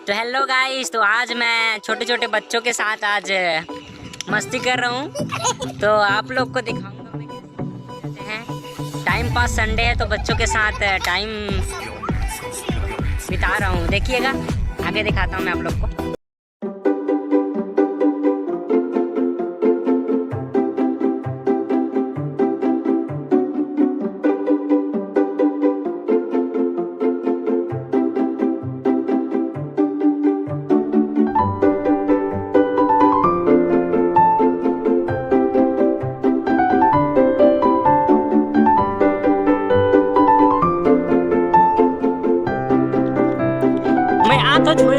तो hello guys, तो आज मैं छोटे छोटे बच्चों के साथ आज मस्ती कर रहा हूँ। तो आप लोग को दिखाऊंगा मैं कैसे करते हैं। टाइम पास संडे है तो बच्चों के साथ टाइम बिता रहा हूँ। देखिएगा, आगे दिखाता हूँ मैं आप लोग को। मैं आ तो छुए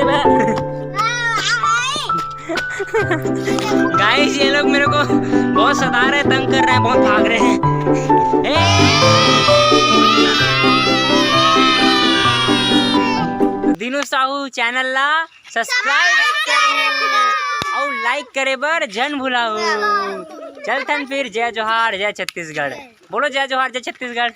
गाइस, ये लोग मेरे को बहुत सता रहे हैं, तंग कर रहे हैं, बहुत भाग रहे हैं। दिनू साहू चैनल ला सब्सक्राइब करो और लाइक करे बर जन भुलाओ। चलतन फिर जय जोहार, जय छत्तीसगढ़। बोलो जय जोहार, जय छत्तीसगढ़।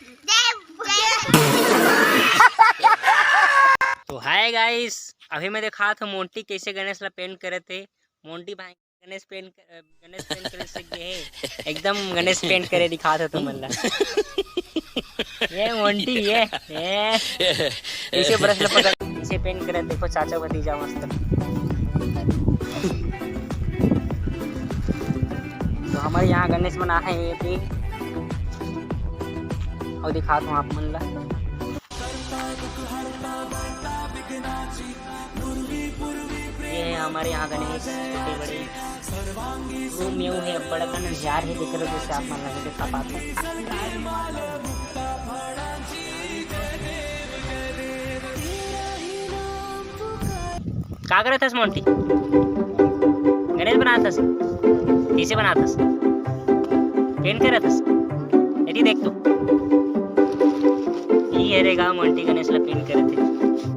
तो हाय गाइस, अभी मैं देखा था मोंटी कैसे गणेश ला पेंट करे थे। मोंटी भाई गणेश पेंट करे सीख गए है। एकदम गणेश पेंट करे दिखा था तुम ला। ये मोंटी ये इसे ब्रश ला पकड़ इसे पेंट करे। देखो चाचा भतीजा मस्त। तो हमारे यहाँ गणेश बना है ये भी, और दिखाता हूँ आप मन ला। ये है हमारे यहाँ गणेश, छोटे बड़े रूम में है, बड़ा का नजार है। देख रहे हो जैसे आप मान लगे देखा पाते हैं। क्या करे थे मोंटी? गणेश बना था, कैसे बना था? पेंट करे था। यदि देख तो ये रे गाँव मोंटी गणेश ला पेंट करे थे।